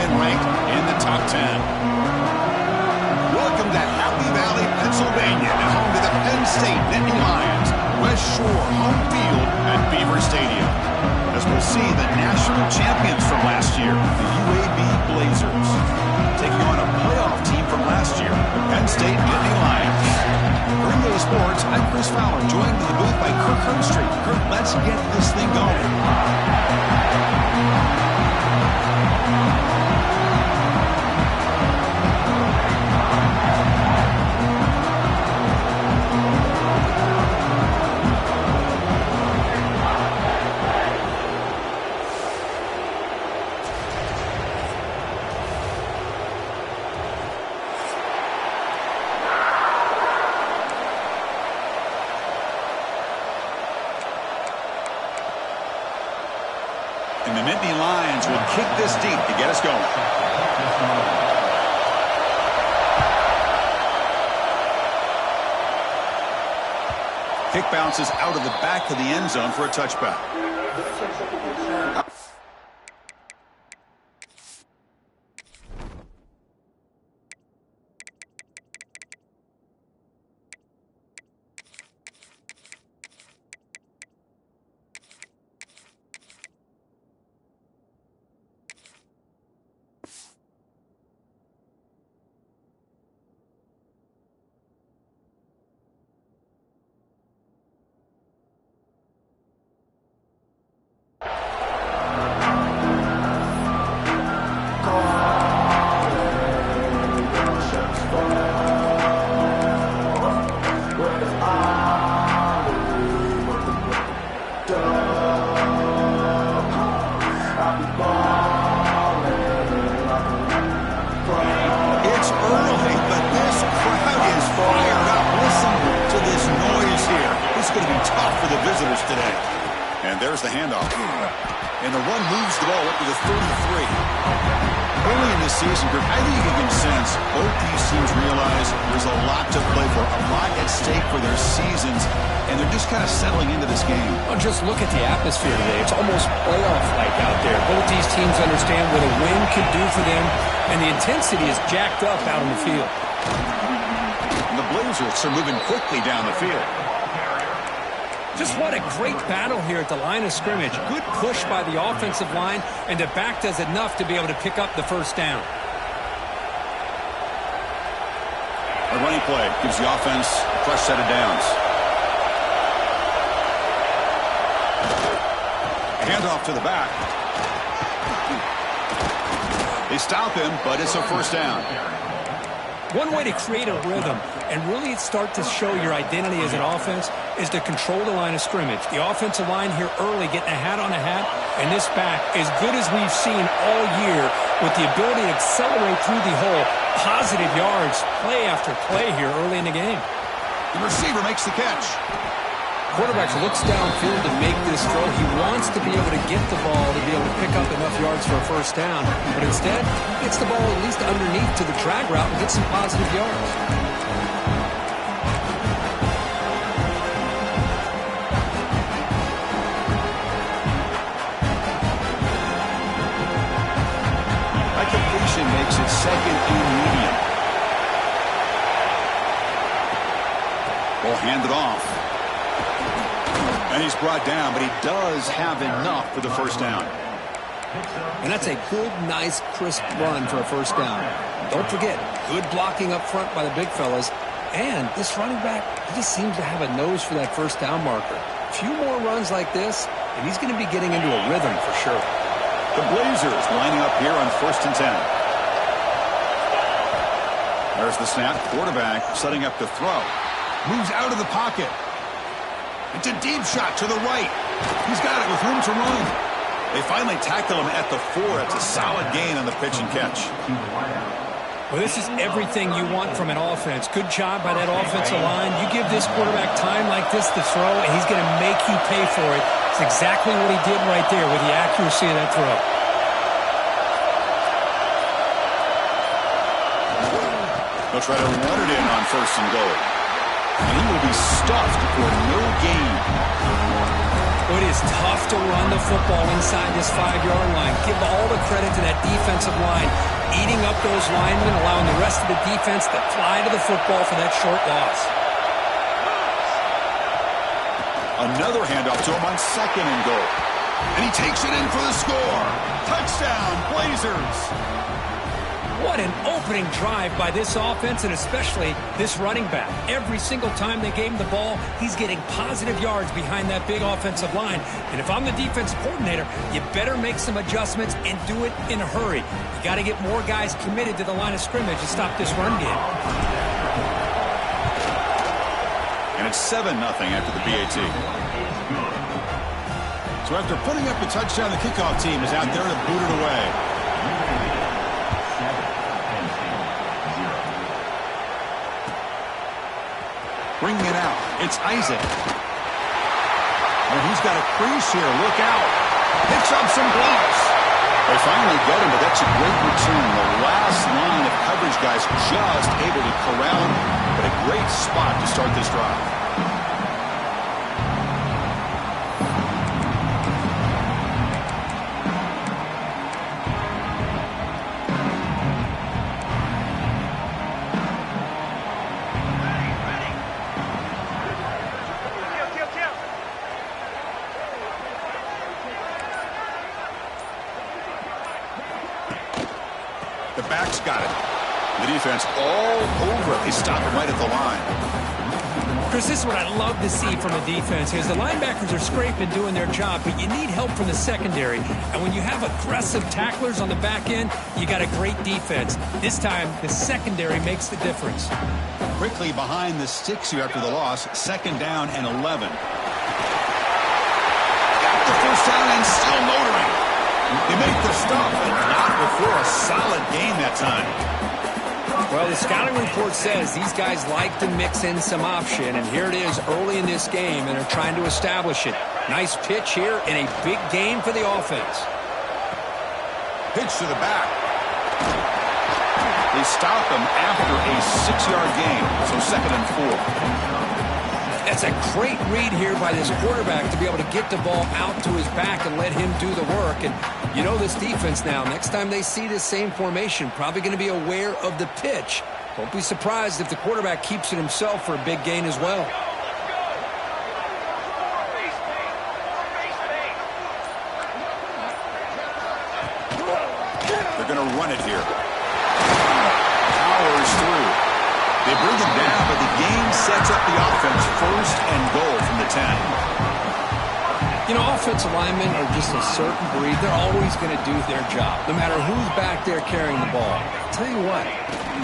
in ranked in the top 10. Welcome to Happy Valley, Pennsylvania, and home to the Penn State Nittany Lions. West Shore home field at Beaver Stadium. As we'll see the national champions from last year, the UAB Blazers, taking on a playoff team from last year, the Penn State Nittany Lions. For NBA Sports, I'm Chris Fowler, joined in the booth by Kirk Herbstreit. Kirk, let's get this thing going. And the Nittany Lions will kick this deep to get us going. Kick bounces out of the back of the end zone for a touchback. Today. And there's the handoff. And the run moves the ball up to the 33. Early in this season, I think you can sense both these teams realize there's a lot to play for, a lot at stake for their seasons, and they're just kind of settling into this game. Well, just look at the atmosphere today. It's almost playoff-like out there. Both these teams understand what a win could do for them, and the intensity is jacked up out on the field. And the Blazers are moving quickly down the field. Just what a great battle here at the line of scrimmage. Good push by the offensive line, and the back does enough to be able to pick up the first down. A running play gives the offense a fresh set of downs. Handoff to the back. They stop him, but it's a first down. One way to create a rhythm and really start to show your identity as an offense is to control the line of scrimmage. The offensive line here early getting a hat on a hat, and this back, as good as we've seen all year, with the ability to accelerate through the hole, positive yards, play after play here early in the game. The receiver makes the catch. Quarterback looks downfield to make this throw. He wants to be able to get the ball to be able to pick up enough yards for a first down, but instead, gets the ball at least underneath to the drag route and gets some positive yards. That completion makes it second and medium. Ball handed off. And he's brought down, but he does have enough for the first down. And that's a good, nice, crisp run for a first down. Don't forget, good blocking up front by the big fellas. And this running back, he just seems to have a nose for that first down marker. A few more runs like this, and he's going to be getting into a rhythm for sure. The Blazers lining up here on 1st and 10. There's the snap. Quarterback setting up to throw. Moves out of the pocket. It's a deep shot to the right. He's got it with room to run. They finally tackle him at the 4. It's a solid gain on the pitch and catch. Well, this is everything you want from an offense. Good job by that offensive line. You give this quarterback time like this to throw, and he's going to make you pay for it. It's exactly what he did right there with the accuracy of that throw. They'll try to run it in on 1st and goal. And he will be stuffed for no gain. Well, it is tough to run the football inside this 5-yard line. Give all the credit to that defensive line, eating up those linemen, allowing the rest of the defense to fly to the football for that short loss. Another handoff to him on 2nd and goal. And he takes it in for the score. Touchdown, Blazers. What an opening drive by this offense, and especially this running back. Every single time they gave him the ball, he's getting positive yards behind that big offensive line. And if I'm the defensive coordinator, you better make some adjustments and do it in a hurry. You got to get more guys committed to the line of scrimmage to stop this run game. And it's 7-0 after the PAT. So after putting up the touchdown, the kickoff team is out there to boot it away. Bringing it out, it's Isaac. And he's got a crease here, look out. Picks up some blocks. They finally get him, but that's a great return. The last line of coverage guys just able to corral him, but a great spot to start this drive. The back's got it. The defense all over it. They stop him right at the line. Chris, this is what I love to see from a defense is the linebackers are scraping, doing their job, but you need help from the secondary. And when you have aggressive tacklers on the back end, you got a great defense. This time, the secondary makes the difference. Quickly behind the sticks here after the loss. 2nd down and 11. Got the first down and still motoring. They make the stop, but not before a solid game that time. Well, the scouting report says these guys like to mix in some option, and here it is early in this game, and they're trying to establish it. Nice pitch here in a big game for the offense. Pitch to the back. They stop him after a 6-yard gain, so 2nd and 4. That's a great read here by this quarterback to be able to get the ball out to his back and let him do the work. And you know this defense now, next time they see this same formation, probably going to be aware of the pitch. Don't be surprised if the quarterback keeps it himself for a big gain as well. They're going to run it here. Powers through. They bring him down, but the game sets up the offense 1st and goal from the 10. You know, offensive linemen are just a certain breed. They're always going to do their job, no matter who's back there carrying the ball. I'll tell you what,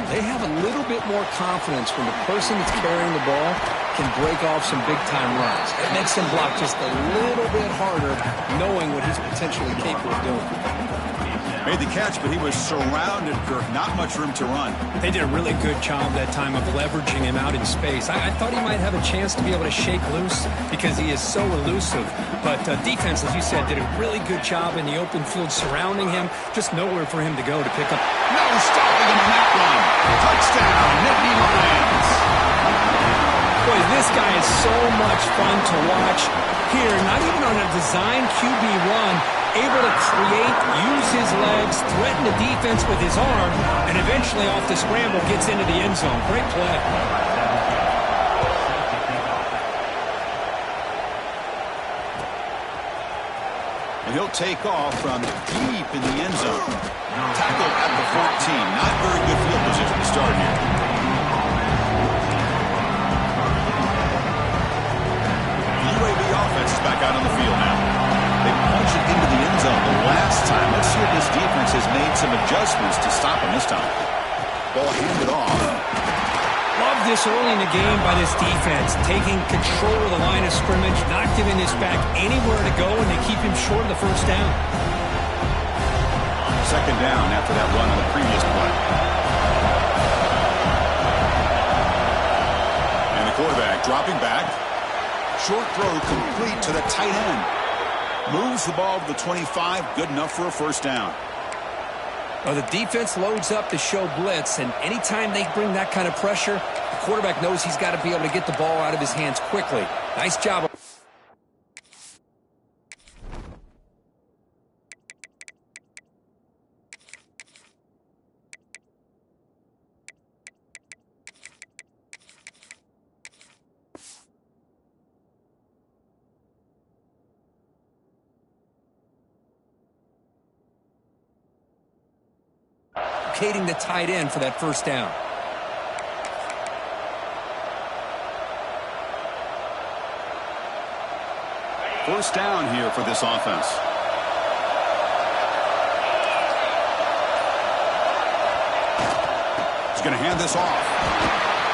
they have a little bit more confidence when the person that's carrying the ball can break off some big-time runs. It makes them block just a little bit harder, knowing what he's potentially capable of doing. Made the catch, but he was surrounded, Kirk. Not much room to run. They did a really good job that time of leveraging him out in space. I thought he might have a chance to be able to shake loose because he is so elusive. But defense, as you said, did a really good job in the open field surrounding him. Just nowhere for him to go to pick up. No stopping him on that one. Touchdown, Nittany Lions. Boy, this guy is so much fun to watch here. Not even on a design QB run. Able to create, use his legs, threaten the defense with his arm, and eventually off the scramble gets into the end zone. Great play. And he'll take off from deep in the end zone. Tackled at the 14. Not very good field position to start here. The UAB offense is back out on the field now. They punch it into the end zone the last time. Let's see if this defense has made some adjustments to stop him this time. Ball handed off. Love this early in the game by this defense, taking control of the line of scrimmage, not giving this back anywhere to go, and they keep him short of the first down. 2nd down after that run on the previous play. And the quarterback dropping back. Short throw complete to the tight end. Moves the ball to the 25, good enough for a first down. Well, the defense loads up to show blitz, and anytime they bring that kind of pressure, the quarterback knows he's got to be able to get the ball out of his hands quickly. Nice job. locating the tight end for that first down. First down here for this offense. He's going to hand this off.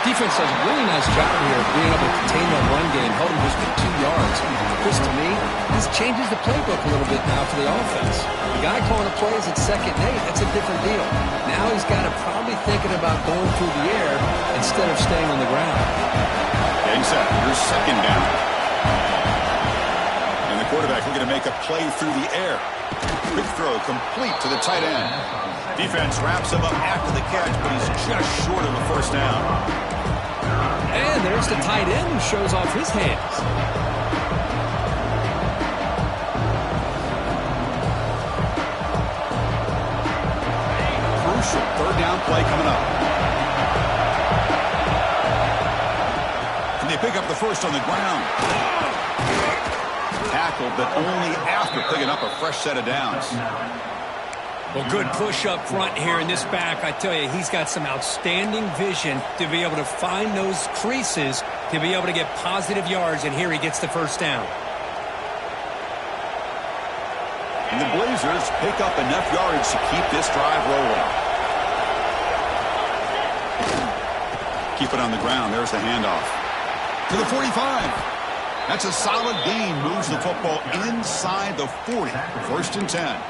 Defense does a really nice job here of being able to contain that run game, holding just to 2 yards. This, to me, this changes the playbook a little bit now for the offense. The guy calling the plays at 2nd and 8, that's a different deal. Now he's got to probably thinking about going through the air instead of staying on the ground. Getting set. Here's 2nd down. And the quarterback looking to make a play through the air. Quick throw complete to the tight end. Defense wraps him up after the catch, but he's just short of the first down. And there's the tight end who shows off his hands. Crucial 3rd down play coming up. And they pick up the first on the ground. Tackled, but only after picking up a fresh set of downs. Well, good push up front here in this back. I tell you, he's got some outstanding vision to be able to find those creases to be able to get positive yards, and here he gets the first down. And the Blazers pick up enough yards to keep this drive rolling. Keep it on the ground. There's the handoff. To the 45. That's a solid gain. Moves the football inside the 40. 1st and 10.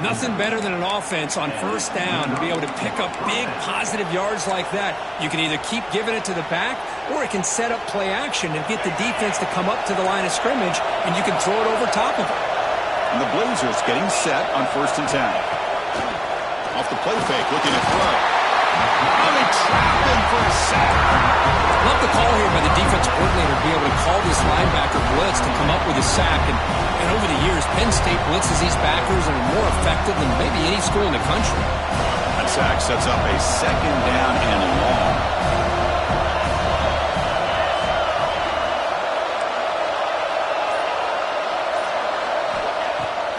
Nothing better than an offense on first down to be able to pick up big positive yards like that. You can either keep giving it to the back, or it can set up play action and get the defense to come up to the line of scrimmage, and you can throw it over top of it. And the Blazers getting set on 1st and 10. Off the play fake, looking to throw. Oh, they trapped him for a sack. Love the call here by the defense coordinator to be able to call this linebacker blitz to come up with a sack. And over the years, Penn State blitzes these backers and are more effective than maybe any school in the country. That sack sets up a 2nd down and long.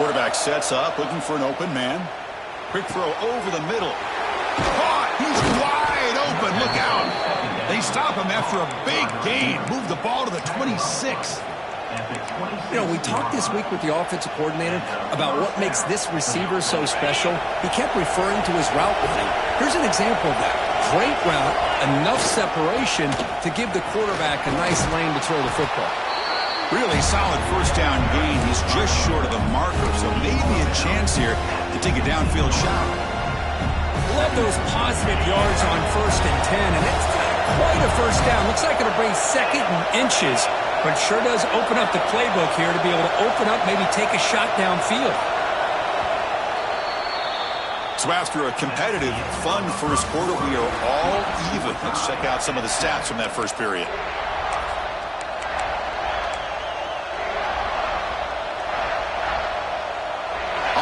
Quarterback sets up, looking for an open man. Quick throw over the middle. Caught! He's wide open. Look out. They stop him after a big gain. Move the ball to the 26. You know, we talked this week with the offensive coordinator about what makes this receiver so special. He kept referring to his route running. Here's an example of that. Great route, enough separation to give the quarterback a nice lane to throw the football. Really solid first down gain. He's just short of the marker, so maybe a chance here to take a downfield shot. Love those positive yards on 1st and 10, and it's quite a first down. Looks like it'll bring 2nd and inches, but sure does open up the playbook here to be able to open up, maybe take a shot downfield. So after a competitive, fun first quarter, we are all even. Let's check out some of the stats from that first period.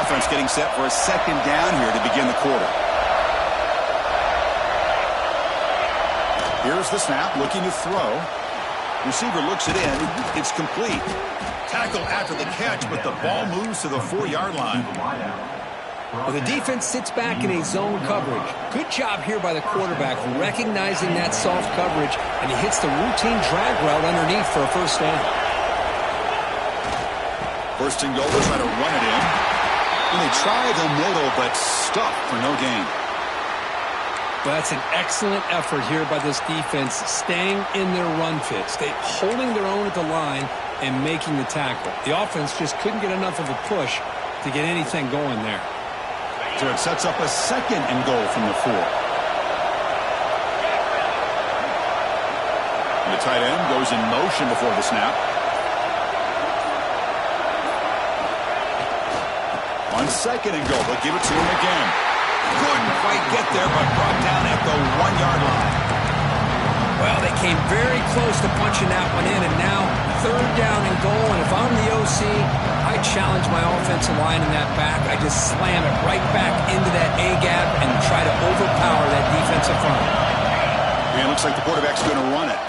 Offense getting set for a 2nd down here to begin the quarter. Here's the snap, looking to throw. Receiver looks it in. It's complete. Tackle after the catch, but the ball moves to the 4-yard line. Well, the defense sits back in a zone coverage. Good job here by the quarterback recognizing that soft coverage, and he hits the routine drag route underneath for a first down. 1st and goal, they try to run it in. And they try the middle, but stuck for no gain. Well, that's an excellent effort here by this defense, staying in their run fit, holding their own at the line and making the tackle. The offense just couldn't get enough of a push to get anything going there. So it sets up a 2nd and goal from the 4. And the tight end goes in motion before the snap. On 2nd and goal, they'll give it to him again. Couldn't quite get there, but brought down at the 1-yard line. Well, they came very close to punching that one in, and now 3rd down and goal. And if I'm the OC, I challenge my offensive line in that back. I just slam it right back into that A-gap and try to overpower that defensive front. And it looks like the quarterback's going to run it.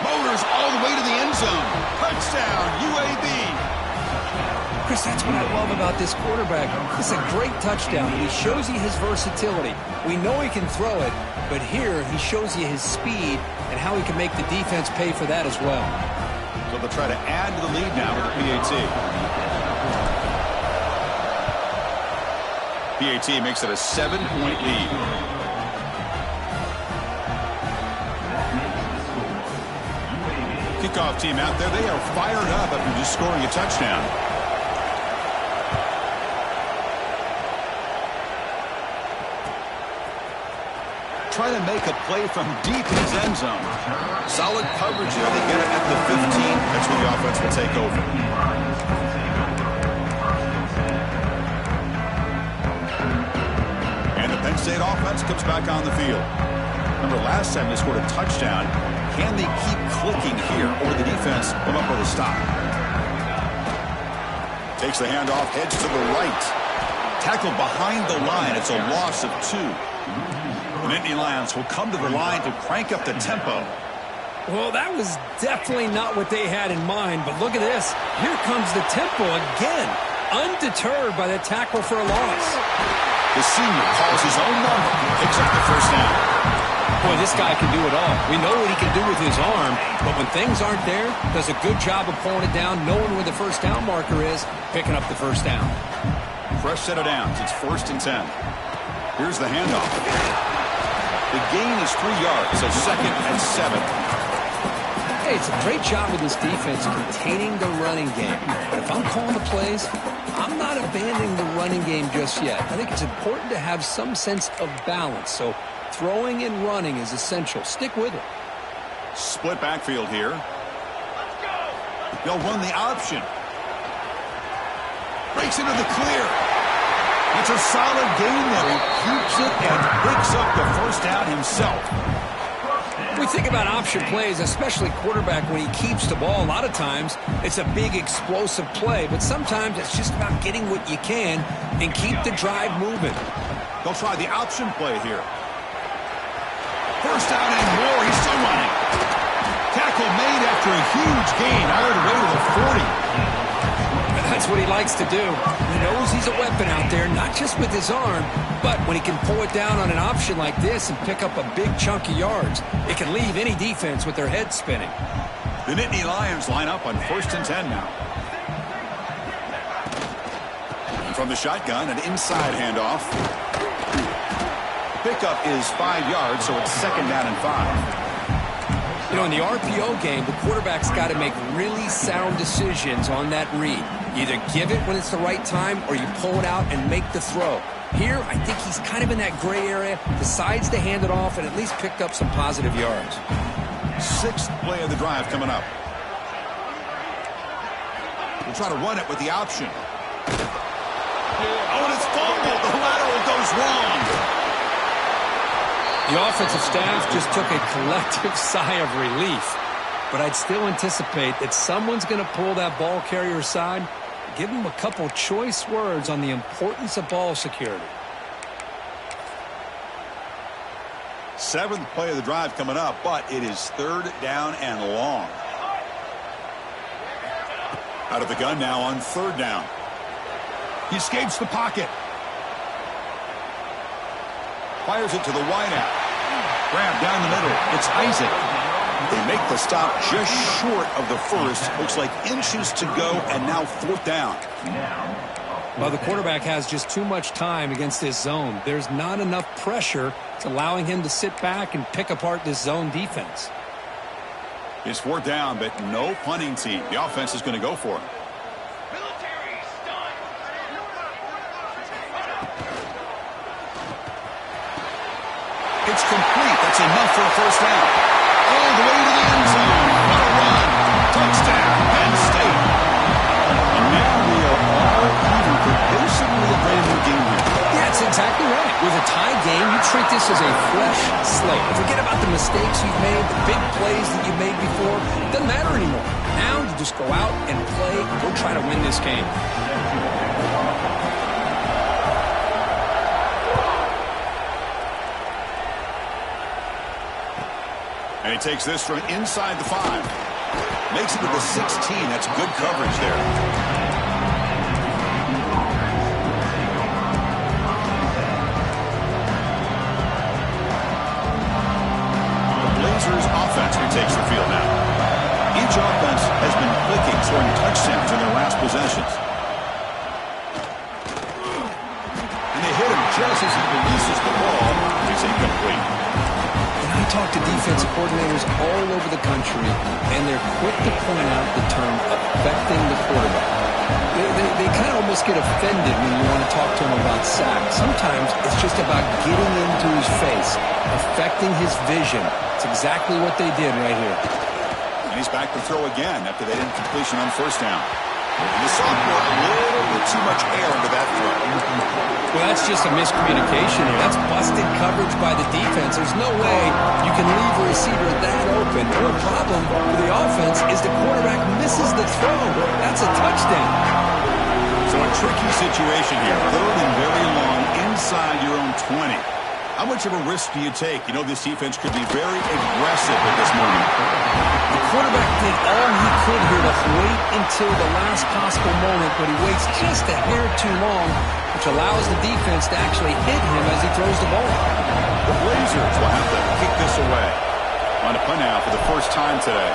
Motors all the way to the end zone. Touchdown, UAB. Chris, that's what I love about this quarterback. It's a great touchdown, and he shows you his versatility. We know he can throw it, but here he shows you his speed and how he can make the defense pay for that as well. So they'll try to add to the lead now with the PAT. PAT makes it a 7-point lead. Kickoff team out there. They are fired up after just scoring a touchdown. Try to make a play from deep in his end zone. Solid coverage there. They get it at the 15. That's where the offense will take over. And the Penn State offense comes back on the field. Remember last time they scored a touchdown. Can they keep clicking here, or the defense come up with a stop? Takes the handoff, heads to the right. Tackled behind the line. It's a loss of 2. The Nittany Lions will come to the line to crank up the tempo. Well, that was definitely not what they had in mind, but look at this. Here comes the tempo again, undeterred by the tackle for a loss. The senior calls his own number and picks up the first down. Boy, this guy can do it all. We know what he can do with his arm, but when things aren't there, does a good job of pulling it down, knowing where the first down marker is, picking up the first down. Fresh set of downs. It's 1st and 10. Here's the handoff. The gain is 3 yards, so 2nd and 7. Hey, it's a great job with this defense containing the running game. But if I'm calling the plays, I'm not abandoning the running game just yet. I think it's important to have some sense of balance. So throwing and running is essential. Stick with it. Split backfield here. They'll run the option. Breaks into the clear. It's a solid gain there. He keeps it and picks up the first down himself. We think about option plays, especially quarterback, when he keeps the ball. A lot of times, it's a big explosive play, but sometimes it's just about getting what you can and keep the drive moving. They'll try the option play here. First down and more. He's still running. Tackle made after a huge gain all the way to the 40. That's what he likes to do. He knows he's a weapon out there, not just with his arm, but when he can pull it down on an option like this and pick up a big chunk of yards, it can leave any defense with their head spinning. The Nittany Lions line up on 1st and 10 now. And from the shotgun, an inside handoff. Pickup is 5 yards, so it's 2nd down and 5. You know, in the RPO game, the quarterback's got to make really sound decisions on that read. Either give it when it's the right time or you pull it out and make the throw. Here, I think he's kind of in that gray area, decides to hand it off and at least picked up some positive yards. 6th play of the drive coming up. We'll try to run it with the option. Oh, and it's fumbled. The lateral goes wrong. The offensive staff just took a collective sigh of relief. But I'd still anticipate that someone's going to pull that ball carrier aside, give him a couple choice words on the importance of ball security. 7th play of the drive coming up, but it is 3rd down and long. Out of the gun now on 3rd down. He escapes the pocket. Fires it to the wideout. Grab down the middle. It's Isaac. They make the stop just short of the first. Looks like inches to go, and now 4th down. Well, the quarterback has just too much time against this zone. There's not enough pressure. It's allowing him to sit back and pick apart this zone defense. It's 4th down, but no punting team. The offense is going to go for it. It's complete. That's enough for a first down. All the way to the end zone. What a run. Touchdown, Penn State. And now we are all even for basically a brand new game here. Yeah, that's exactly right. With a tie game, you treat this as a fresh slate. Forget about the mistakes you've made, the big plays that you've made before. It doesn't matter anymore. Now you just go out and play, go try to win this game. And he takes this from inside the 5. Makes it to the 16. That's good coverage there. possessions. And they hit him just as he releases the ball. It's incomplete. And I talk to defensive coordinators all over the country, and they're quick to point out the term affecting the quarterback. They kind of almost get offended when you want to talk to them about sacks. Sometimes it's just about getting into his face, affecting his vision. It's exactly what they did right here. And he's back to throw again after that incompletion on first down. And the sophomore, a little bit too much air into that throw. Well, that's just a miscommunication here. That's busted coverage by the defense. There's no way you can leave a receiver that open. The problem with the offense is the quarterback misses the throw. That's a touchdown. So a tricky situation here. Third and very long inside your own 20. How much of a risk do you take? You know this defense could be very aggressive at this moment. The quarterback did all he could here to wait until the last possible moment, but he waits just a hair too long, which allows the defense to actually hit him as he throws the ball. The Blazers will have to kick this away. On a punt now for the first time today.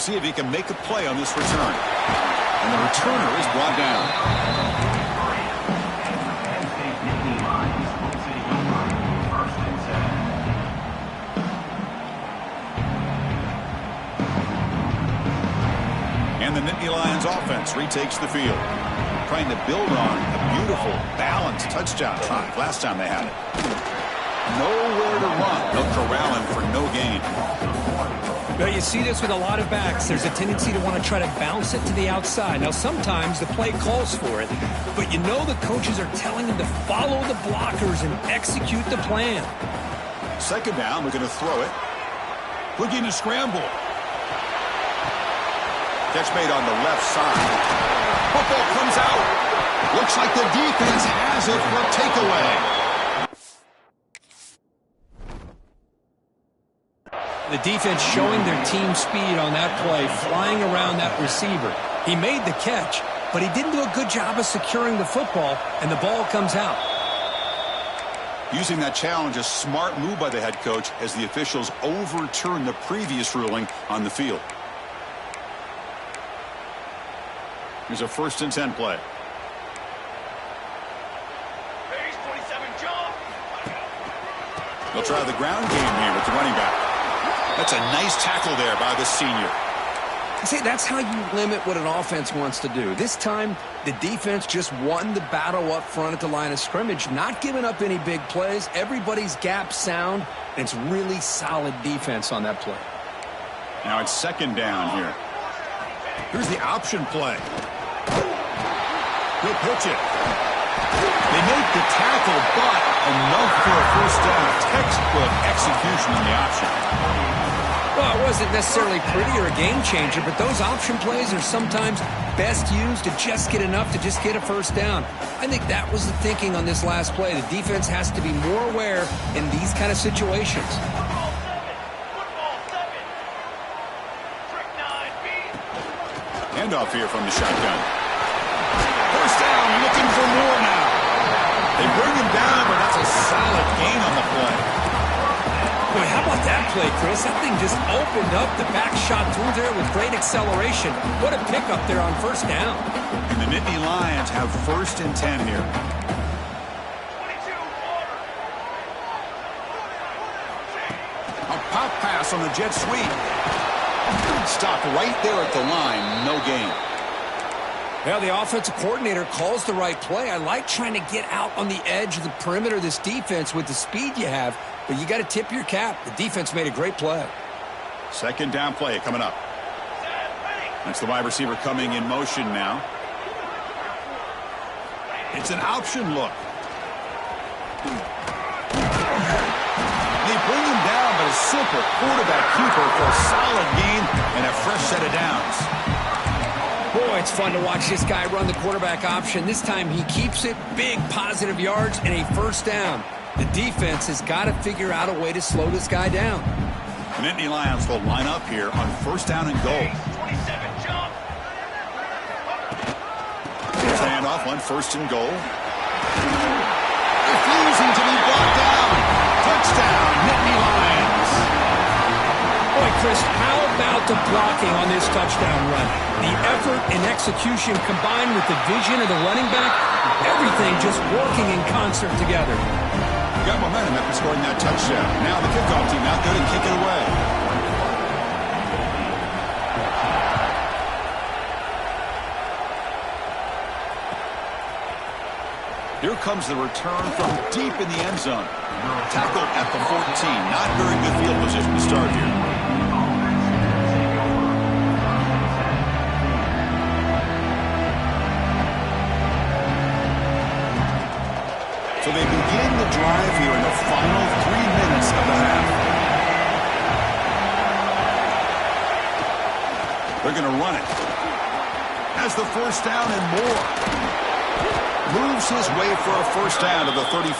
See if he can make a play on this return. And the returner is brought down. And the Nittany Lions offense retakes the field, trying to build on a beautiful, balanced touchdown drive last time they had it. Nowhere to run. They'll corral him for no gain. Well, you see this with a lot of backs. There's a tendency to want to try to bounce it to the outside. Now, sometimes the play calls for it, but you know the coaches are telling them to follow the blockers and execute the plan. Second down, they're going to throw it. Looking to scramble. Catch made on the left side. Football comes out. Looks like the defense has it for a takeaway. The defense showing their team speed on that play, flying around that receiver. He made the catch, but he didn't do a good job of securing the football, and the ball comes out. Using that challenge, a smart move by the head coach as the officials overturn the previous ruling on the field. Here's a 1st and 10 play. They'll try the ground game here with the running back. That's a nice tackle there by the senior. See, that's how you limit what an offense wants to do. This time, the defense just won the battle up front at the line of scrimmage, not giving up any big plays. Everybody's gap sound, and it's really solid defense on that play. Now it's 2nd down here. Here's the option play. He'll pitch it. They make the tackle, but enough for a 1st down. Textbook execution on the option. Well, it wasn't necessarily pretty or a game changer, but those option plays are sometimes best used to just get enough to just get a 1st down. I think that was the thinking on this last play. The defense has to be more aware in these kind of situations. Handoff here from the shotgun. 1st down, looking for more now. They bring him down, but that's a solid gain on the play. Boy, how about that play, Chris? That thing just opened up. The back shot through there with great acceleration. What a pickup there on 1st down. And the Nittany Lions have 1st and 10 here. A pop pass on the jet sweep. Stopped right there at the line. No gain. Well, the offensive coordinator calls the right play. I like trying to get out on the edge of the perimeter of this defense with the speed you have, but you got to tip your cap. The defense made a great play. 2nd down play coming up. That's the wide receiver coming in motion now. It's an option look. They bring him down, but a simple quarterback keeper for a solid gain and a fresh set of downs. Boy, it's fun to watch this guy run the quarterback option. This time he keeps it, big positive yards, and a 1st down. The defense has got to figure out a way to slow this guy down. The Nittany Lions will line up here on 1st down and goal. Here's a handoff on 1st and goal. Refusing to be brought down. Touchdown, Nittany Lions. Boy, Chris, how about the blocking on this touchdown run? The effort and execution combined with the vision of the running back, everything just working in concert together. Got momentum after scoring that touchdown. Now the kickoff team out there to kick it away. Here comes the return from deep in the end zone. Tackled at the 14. Not very good field position to start here. So they begin the drive here in the final 3 minutes of the half. They're going to run it. Has the first down and more. Moves his way for a first down to the 35.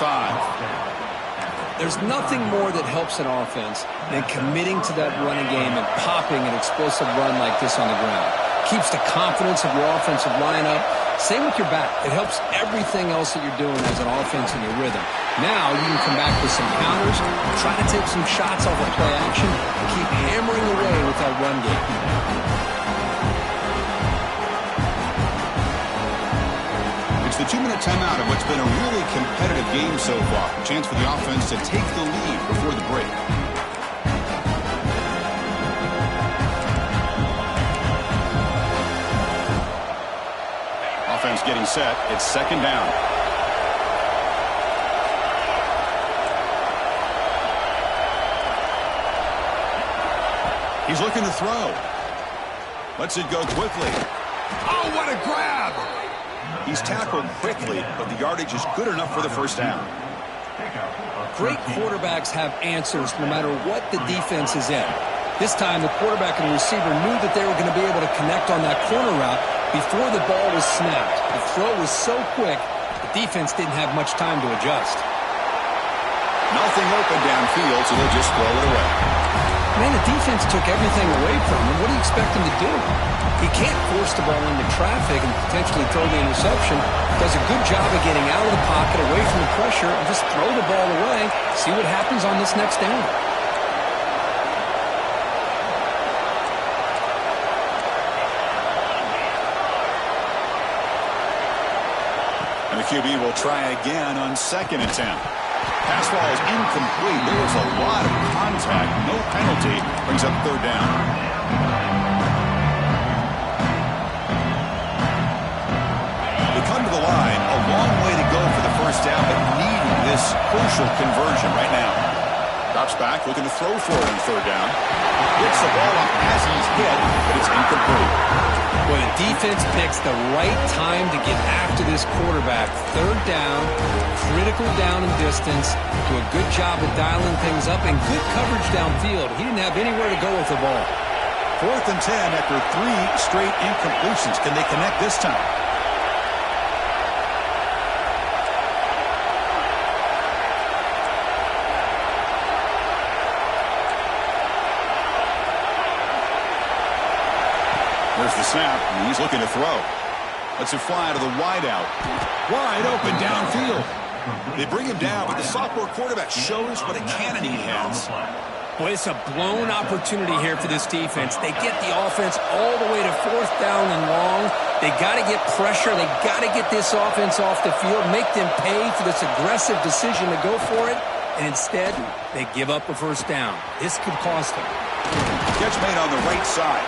There's nothing more that helps an offense than committing to that running game and popping an explosive run like this on the ground. Keeps the confidence of your offensive lineup. Same with your back. It helps everything else that you're doing as an offense in your rhythm. Now you can come back with some counters, try to take some shots off of play action, and keep hammering away with that run game. It's the 2-minute timeout of what's been a really competitive game so far. Chance for the offense to take the lead before the break. Offense getting set. It's second down. He's looking to throw. Lets it go quickly. Oh, what a grab! He's tackled quickly, but the yardage is good enough for the first down. Great quarterbacks have answers no matter what the defense is in. This time, the quarterback and the receiver knew that they were going to be able to connect on that corner route before the ball was snapped. The throw was so quick, the defense didn't have much time to adjust. Nothing open downfield, so they'll just throw it away. Man, the defense took everything away from him. What do you expect him to do? He can't force the ball into traffic and potentially throw the interception. Does a good job of getting out of the pocket, away from the pressure, and just throw the ball away. See what happens on this next down. And the QB will try again on second and 10. Pass ball is incomplete. There was a lot of contact. No penalty. Brings up third down. Come to the line, a long way to go for the first down, but needing this crucial conversion right now. Drops back, looking to throw for it on third down. Gets the ball up as he's hit, but it's incomplete. Boy, the defense picks the right time to get after this quarterback. Third down, critical down in distance, do a good job of dialing things up, and good coverage downfield. He didn't have anywhere to go with the ball. 4th and 10 after 3 straight incompletions. Can they connect this time? There's the snap, and he's looking to throw. Lets it fly to the wideout. Wide open downfield. They bring him down, but the sophomore quarterback shows what a cannon he has. Boy, it's a blown opportunity here for this defense. They get the offense all the way to 4th down and long. They got to get pressure. They got to get this offense off the field, make them pay for this aggressive decision to go for it, and instead, they give up a first down. This could cost them. Catch made on the right side.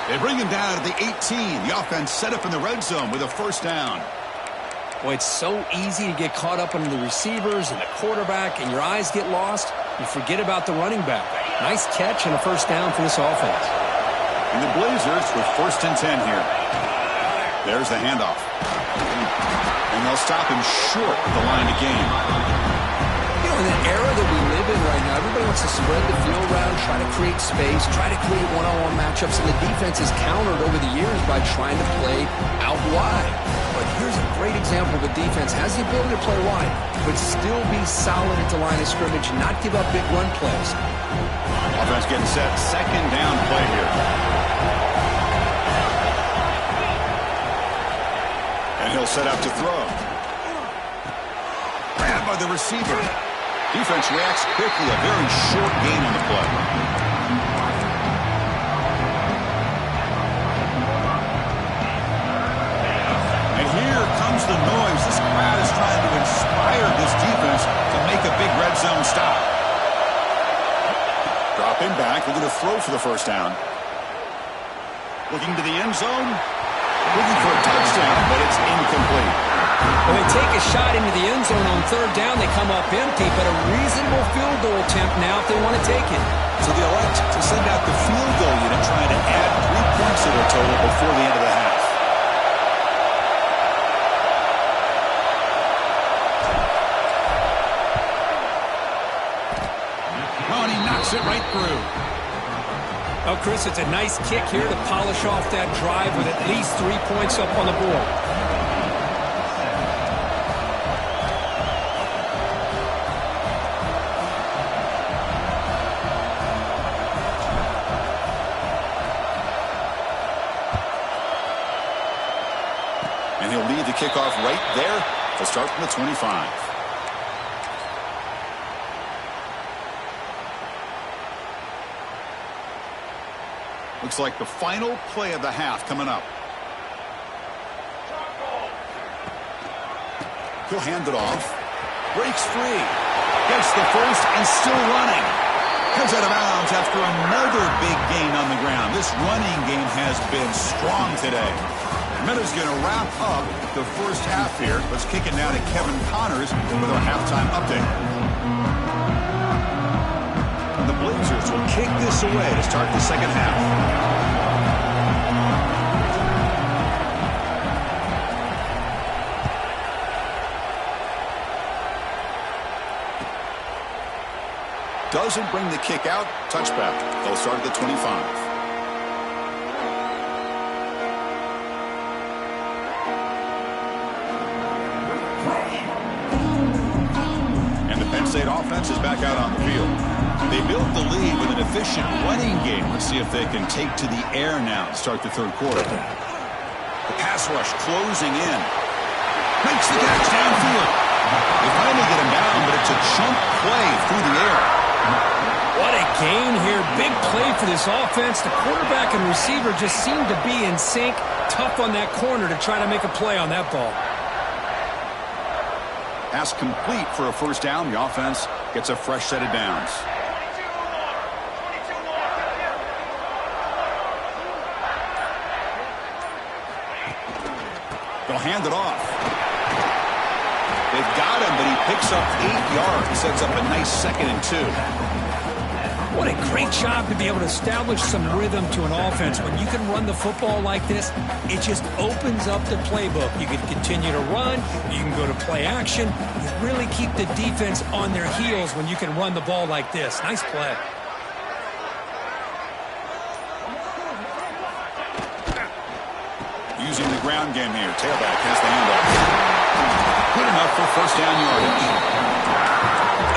They bring him down to the 18. The offense set up in the red zone with a first down. Boy, it's so easy to get caught up under the receivers and the quarterback, and your eyes get lost. You forget about the running back. Nice catch and a first down for this offense. And the Blazers with 1st and 10 here. There's the handoff. And they'll stop him short of the line of game. You know, in the era that we live in right now, everybody wants to spread the field around, try to create space, try to create one-on-one matchups, and the defense has countered over the years by trying to play out wide. But here's a great example of a defense has the ability to play wide, but still be solid at the line of scrimmage, not give up big run plays. Offense getting set, second down play here. And he'll set out to throw. Grabbed by the receiver. Defense reacts quickly, a very short gain on the play. comes the noise. This crowd is trying to inspire this defense to make a big red zone stop. Dropping back, looking to throw for the first down. Looking to the end zone. Looking for a touchdown, but it's incomplete. When they take a shot into the end zone on third down, they come up empty, but a reasonable field goal attempt now if they want to take it. So they elect to send out the field goal unit, trying to add 3 points to their total before the end of the half. Oh, and he knocks it right through. Oh, Chris, it's a nice kick here to polish off that drive with at least 3 points up on the board. And he'll lead the kickoff right there to start from the 25. Looks like the final play of the half coming up. He'll hand it off. Breaks free. Gets the first and still running. Comes out of bounds after another big gain on the ground. This running game has been strong today. Miller's going to wrap up the first half here. Let's kick it now to Kevin Connors with our halftime update. The Blazers will kick this away to start the second half. Doesn't bring the kick out. Touchback. They'll start at the 25. Penn State offense is back out on the field. They built the lead with an efficient running game. Let's see if they can take to the air now to start the third quarter. The pass rush closing in. Makes the catch downfield. They finally get him down, but it's a chunk play through the air. What a gain here. Big play for this offense. The quarterback and receiver just seem to be in sync. Tough on that corner to try to make a play on that ball. Pass complete for a first down. The offense gets a fresh set of downs. They'll hand it off. They've got him, but he picks up 8 yards. Sets up a nice 2nd and 2. What a great job to be able to establish some rhythm to an offense. When you can run the football like this, it just opens up the playbook. You can continue to run. You can go to play action. You really keep the defense on their heels when you can run the ball like this. Nice play. Using the ground game here. Tailback has the handoff. Good enough for first down yardage.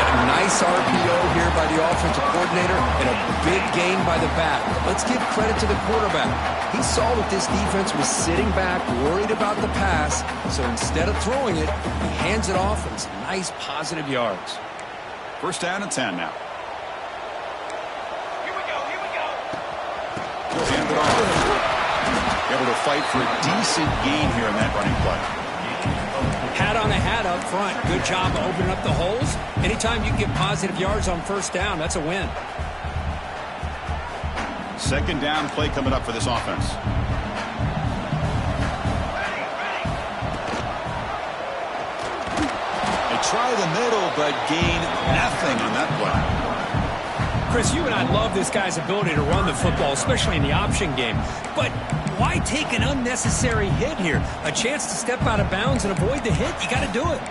A nice RPO here by the offensive coordinator and a big gain by the back. Let's give credit to the quarterback. He saw that this defense was sitting back, worried about the pass, so instead of throwing it, he hands it off and some nice positive yards. First down and 10 now. Here we go. He'll hand it off. Able to fight for a decent gain here in that running play. Hat on a hat up front. Good job of opening up the holes. Anytime you get positive yards on first down, that's a win. Second down play coming up for this offense. They try the middle, but gain nothing on that play. Chris, you and I love this guy's ability to run the football, especially in the option game. But why take an unnecessary hit here? A chance to step out of bounds and avoid the hit, you got to do it.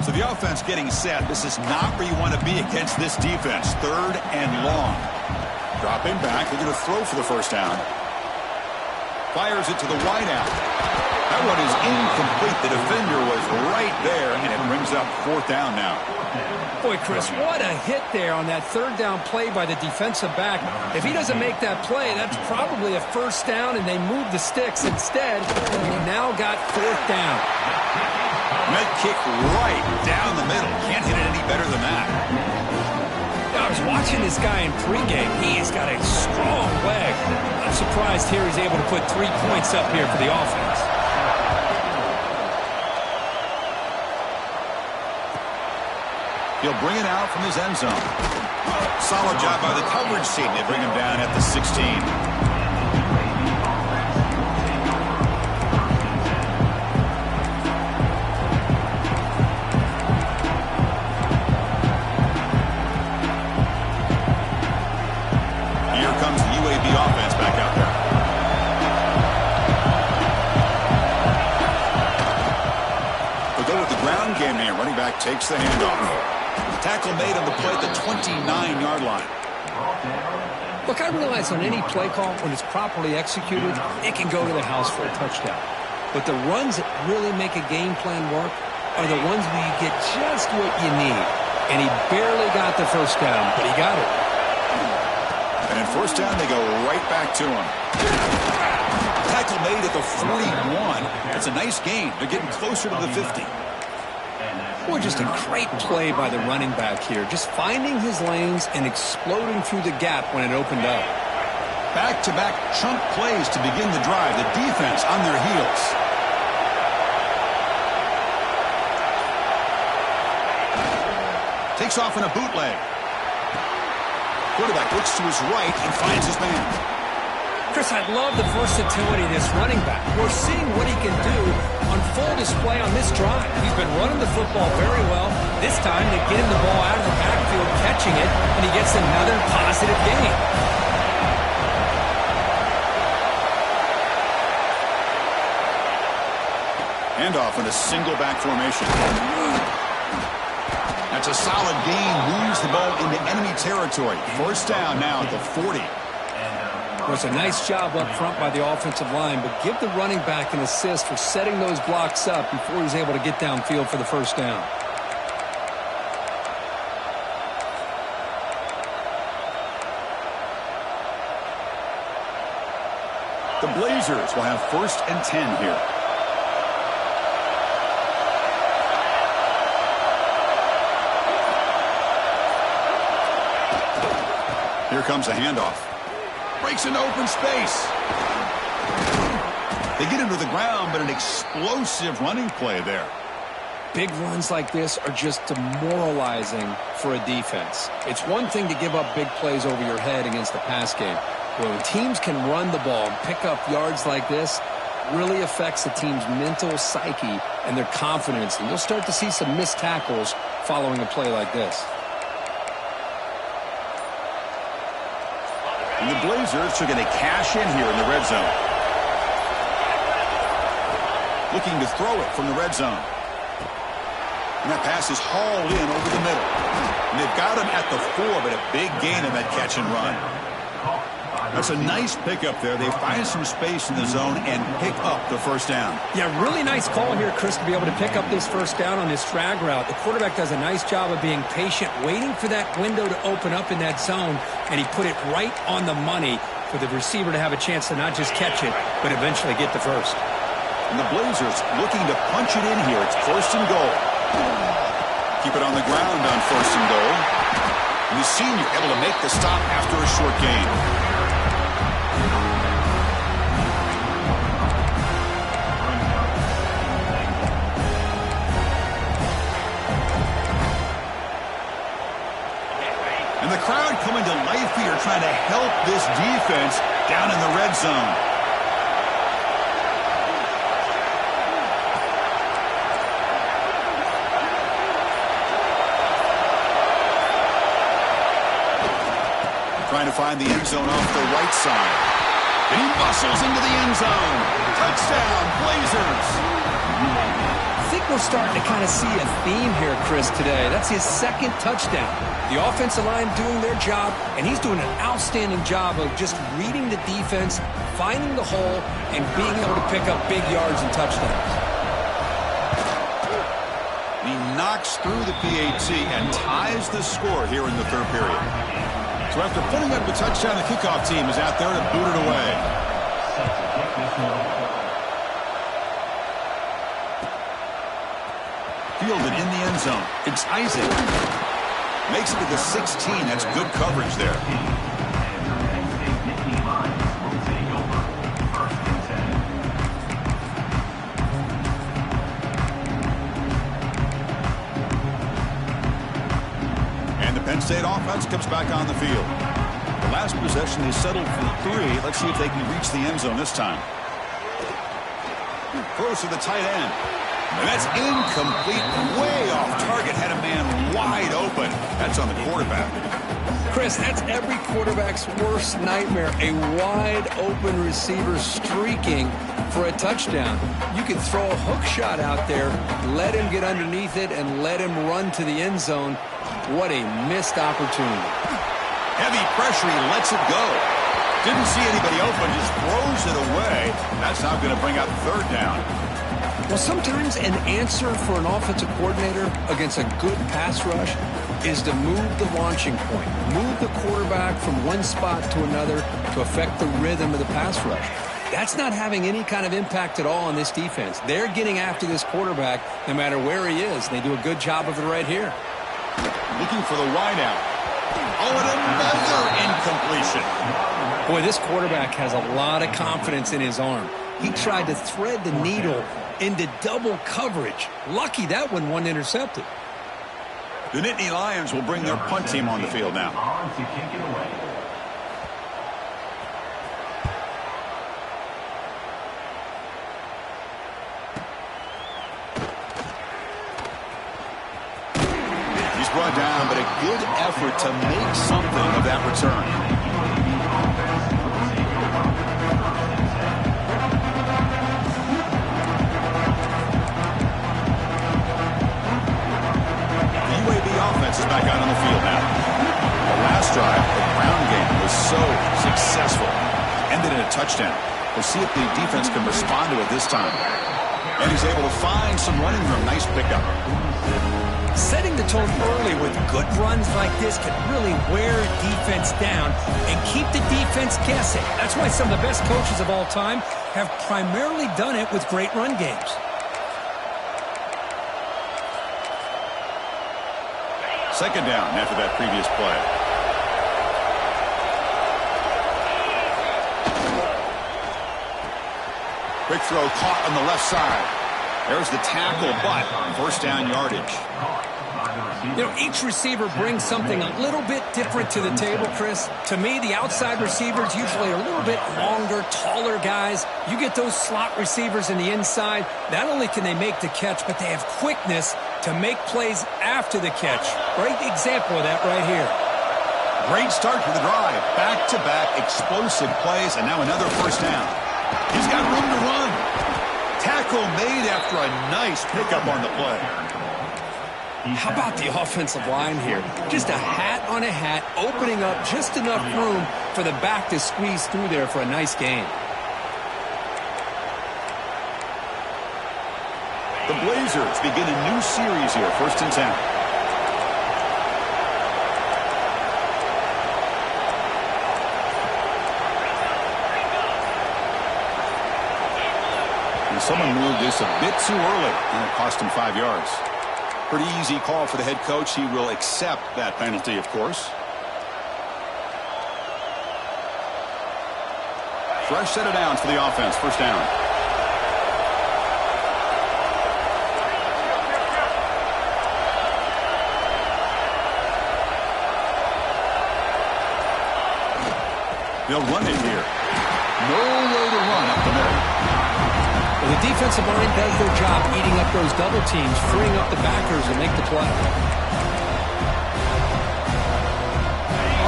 So the offense getting set. This is not where you want to be against this defense. 3rd and long. Dropping back. They're going to throw for the first down. Fires it to the wideout. That one is incomplete. The defender was right there, and it brings up 4th down now. Boy, Chris, what a hit there on that 3rd down play by the defensive back. If he doesn't make that play, that's probably a first down, and they move the sticks. Instead, we've now got 4th down. Med kick right down the middle. Can't hit it any better than that. That was watching this guy in pregame, he has got a strong leg. I'm surprised here he's able to put 3 points up here for the offense. He'll bring it out from his end zone. Solid job by the coverage team. They bring him down at the 16. Comes the UAB offense back out there. We'll go with the ground game here. Running back takes the handoff. Tackle made on the play at the 29-yard line. Look, I realize on any play call, when it's properly executed, it can go to the house for a touchdown. But the runs that really make a game plan work are the ones where you get just what you need. And he barely got the first down, but he got it. And in first down, they go right back to him. Tackle made at the 41. That's a nice gain. They're getting closer to the 50. Boy, just a great play by the running back here. Just finding his lanes and exploding through the gap when it opened up. Back-to-back chunk plays to begin the drive. The defense on their heels. Takes off in a bootleg. Quarterback looks to his right and finds his man. Chris, I love the versatility of this running back. We're seeing what he can do on full display on this drive. He's been running the football very well. This time they get him the ball out of the backfield, catching it, and he gets another positive gain. Handoff in a single back formation. That's a solid gain. Moves the ball into enemy territory. First down now at the 40. It was a nice job up front by the offensive line, but give the running back an assist for setting those blocks up before he's able to get downfield for the first down. The Blazers will have first and 10 here. Here comes a handoff. Breaks into open space. They get into the ground, but an explosive running play there. Big runs like this are just demoralizing for a defense. It's one thing to give up big plays over your head against the pass game. But when teams can run the ball and pick up yards like this, it really affects the team's mental psyche and their confidence. And you'll start to see some missed tackles following a play like this. And the Blazers are going to cash in here in the red zone. Looking to throw it from the red zone. And that pass is hauled in over the middle. And they've got him at the 4, but a big gain in that catch and run. That's a nice pickup there. They find some space in the zone and pick up the first down. Yeah, really nice call here, Chris, to be able to pick up this first down on this drag route. The quarterback does a nice job of being patient, waiting for that window to open up in that zone, and he put it right on the money for the receiver to have a chance to not just catch it, but eventually get the first. And the Blazers looking to punch it in here. It's first and goal. Keep it on the ground on first and goal. And the senior able to make the stop after a short gain. And the crowd coming to life here, trying to help this defense down in the red zone. Trying to find the end zone off the right side. And he muscles into the end zone. Touchdown, Blazers. I think we're starting to kind of see a theme here, Chris, today. That's his second touchdown. The offensive line doing their job, and he's doing an outstanding job of just reading the defense, finding the hole, and being able to pick up big yards and touchdowns. He knocks through the PAT and ties the score here in the third period. So after putting up the touchdown, the kickoff team is out there to boot it away. Fielded in the end zone. It's Isaac. Makes it to the 16. That's good coverage there. And the Penn State offense comes back on the field. The last possession, they settled for 3. Let's see if they can reach the end zone this time. Throws to the tight end. And that's incomplete, way off target. Had a man wide open. That's on the quarterback. Chris, that's every quarterback's worst nightmare. A wide open receiver streaking for a touchdown. You can throw a hook shot out there, let him get underneath it, and let him run to the end zone. What a missed opportunity. Heavy pressure, he lets it go. Didn't see anybody open, just throws it away. That's now going to bring up 3rd down. Well, sometimes an answer for an offensive coordinator against a good pass rush is to move the launching point, move the quarterback from one spot to another to affect the rhythm of the pass rush. That's not having any kind of impact at all on this defense. They're getting after this quarterback no matter where he is. They do a good job of it right here. Looking for the wideout. Oh, and another incompletion. Boy, this quarterback has a lot of confidence in his arm. He tried to thread the needle into double coverage. Lucky that one wasn't intercepted. The Nittany Lions will bring their punt team on the field now. He's brought down, but a good effort to make something of that return. Offense is back out on the field now. The last drive, the ground game was so successful. Ended in a touchdown. We'll see if the defense can respond to it this time. And he's able to find some running room. Nice pickup. Setting the tone early with good runs like this can really wear defense down and keep the defense guessing. That's why some of the best coaches of all time have primarily done it with great run games. Second down after that previous play. Quick throw caught on the left side. There's the tackle, but 1st down yardage. You know, each receiver brings something a little bit different to the table, Chris. To me, the outside receivers usually are a little bit longer, taller guys. You get those slot receivers in the inside, not only can they make the catch, but they have quickness to make plays after the catch. Great example of that right here. Great start to the drive. Back-to-back explosive plays, and now another 1st down. He's got room to run. Tackle made after a nice pickup on the play. How about the offensive line here? Just a hat on a hat, opening up just enough room for the back to squeeze through there for a nice gain. The Blazers begin a new series here, 1st and 10. And someone moved this a bit too early, and it cost him 5 yards. Pretty easy call for the head coach. He will accept that penalty, of course. Fresh set of downs for the offense. 1st down. They'll run it here. No way to run up the middle. Well, the defensive line does their job eating up those double teams, freeing up the backers to make the play.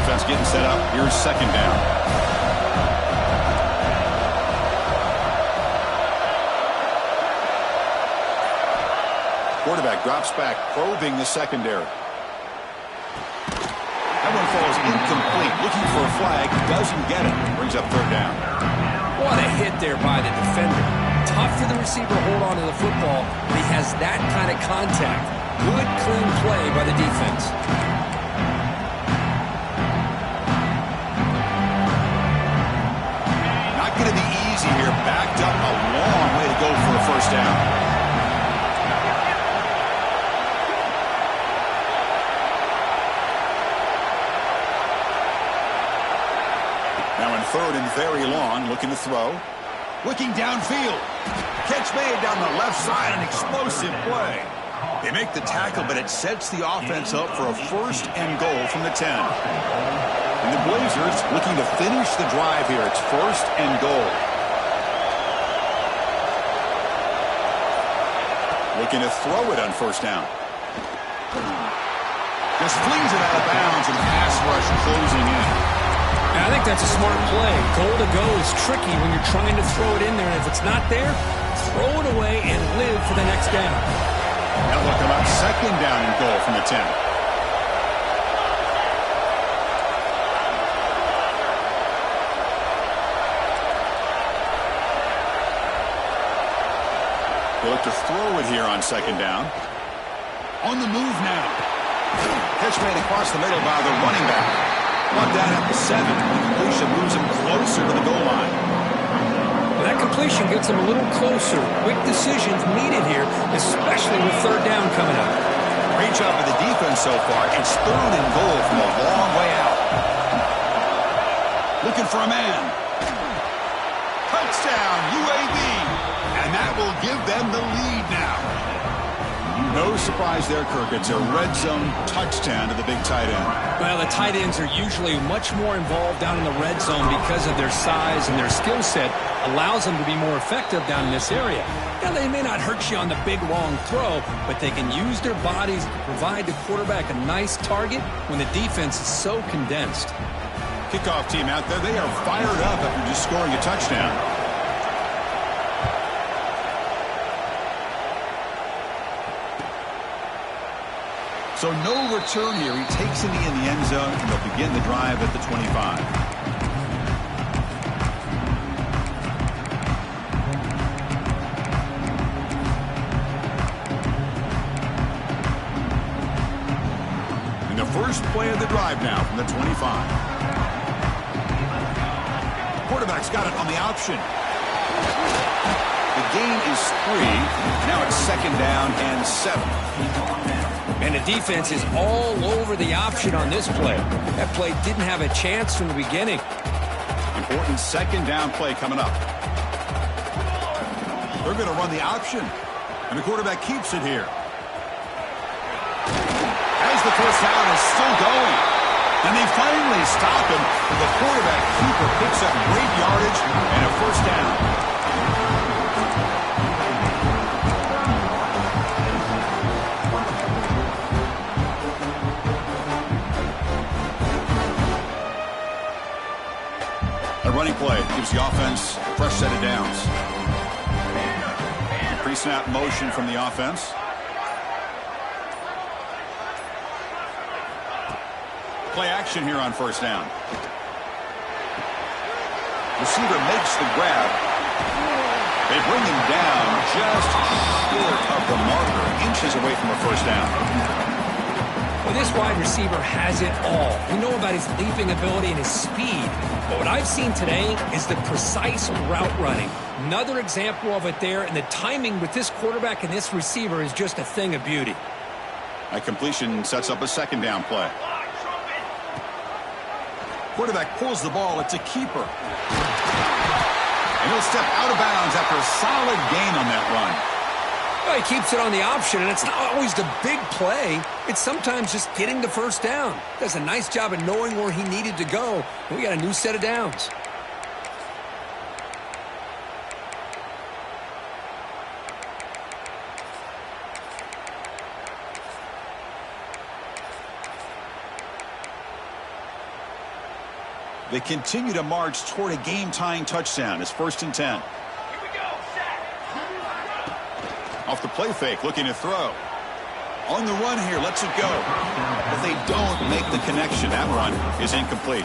Offense getting set up. Here's 2nd down. Quarterback drops back, probing the secondary. That one falls incomplete. Looking for a flag. Doesn't get it. Brings up 3rd down. What a hit there by the defender. Tough for the receiver to hold on to the football, but he has that kind of contact. Good, clean play by the defense. Not going to be easy here. Backed up a long way to go for a 1st down. Now in third and very long, looking to throw. Looking downfield. Catch made down the left side, an explosive play. They make the tackle, but it sets the offense up for a first and goal from the 10. And the Blazers looking to finish the drive here. It's first and goal. Looking to throw it on first down. Just flings it out of bounds and pass rush closing in. I think that's a smart play. Goal to go is tricky when you're trying to throw it in there. And if it's not there, throw it away and live for the next down. Now look about second down and goal from the 10. They look to throw it here on second down. On the move now. Catch made across the middle by the running back. One down at the 7. Completion moves him closer to the goal line. That completion gets him a little closer. Quick decisions needed here, especially with third down coming up. Great job of the defense so far. It's third and goal from a long way out. Looking for a man. Touchdown, UAB. And that will give them the lead now. No surprise there, Kirk. It's a red zone touchdown to the big tight end. Well, the tight ends are usually much more involved down in the red zone because of their size and their skill set allows them to be more effective down in this area. Now, they may not hurt you on the big, long throw, but they can use their bodies to provide the quarterback a nice target when the defense is so condensed. Kickoff team out there. They are fired up after just scoring a touchdown. So no return here. He takes it in the end zone, and they'll begin the drive at the 25. And the first play of the drive now from the 25. Quarterback's got it on the option. The gain is 3. Now it's second down and 7. And the defense is all over the option on this play. That play didn't have a chance from the beginning. Important second down play coming up. They're going to run the option. And the quarterback keeps it here. As the first down is still going. And they finally stop him. The quarterback keeper picks up great yardage and a first down. Running play gives the offense a fresh set of downs. Pre-snap motion from the offense. Play action here on first down. Receiver makes the grab. They bring him down just short of the marker, inches away from a first down. Well, this wide receiver has it all. We know about his leaping ability and his speed. But what I've seen today is the precise route running. Another example of it there, and the timing with this quarterback and this receiver is just a thing of beauty. A completion sets up a second down play. Quarterback pulls the ball. It's a keeper. And he'll step out of bounds after a solid gain on that run. Well, he keeps it on the option, and it's not always the big play. It's sometimes just getting the first down. Does a nice job of knowing where he needed to go. And we got a new set of downs. They continue to march toward a game-tying touchdown. It's first and 10. Off the play fake, looking to throw. On the run here, lets it go. But they don't make the connection. That run is incomplete.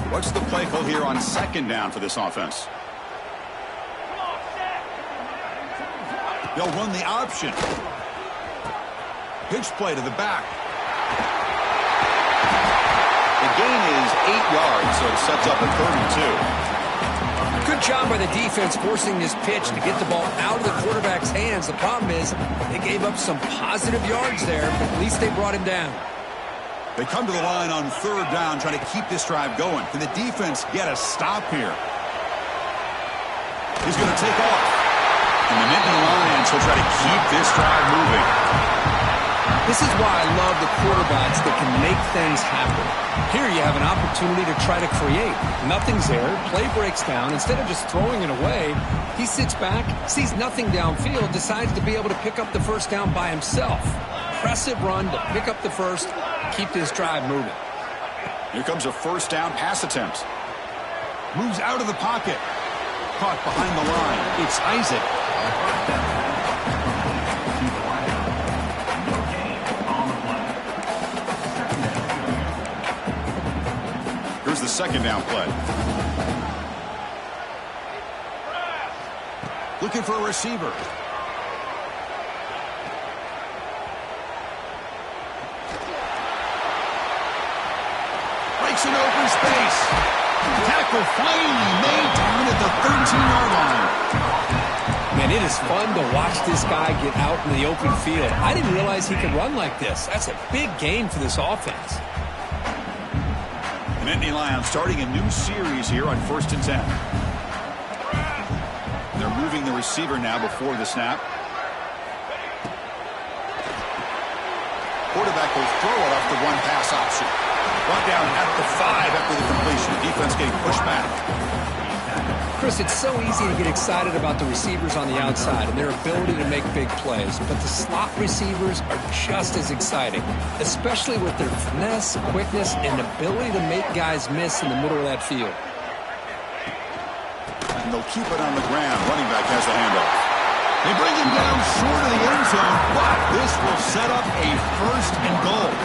What's the play call here on second down for this offense? They'll run the option. Pitch play to the back. The gain is 8 yards, so it sets up a 32. Good job by the defense forcing this pitch to get the ball out of the quarterback's hands The problem is they gave up some positive yards there, but at least they brought him down. They come to the line on third down, trying to keep this drive going. Can the defense get a stop here? He's going to take off. And the Nittany Lions will try to keep this drive moving. This is why I love the quarterbacks that can make things happen. Here you have an opportunity to try to create. Nothing's there. Play breaks down. Instead of just throwing it away, he sits back, sees nothing downfield, decides to be able to pick up the first down by himself. Impressive run to pick up the first, keep this drive moving. Here comes a first down pass attempt. Moves out of the pocket. Caught behind the line. It's Isaac. Here's the second down play. Looking for a receiver. Breaks an open space. Tackle finally made down at the 13-yard line. Man, it is fun to watch this guy get out in the open field. I didn't realize he could run like this. That's a big gain for this offense. The Nittany Lions starting a new series here on 1st and 10. They're moving the receiver now before the snap. Quarterback will throw it off the one pass option. Brought down at the 5 after the completion. Defense getting pushed back. Chris, it's so easy to get excited about the receivers on the outside and their ability to make big plays, but the slot receivers are just as exciting, especially with their finesse, quickness, and ability to make guys miss in the middle of that field. And they'll keep it on the ground. Running back has the handoff. They bring him down short of the end zone, but this will set up a first and goal.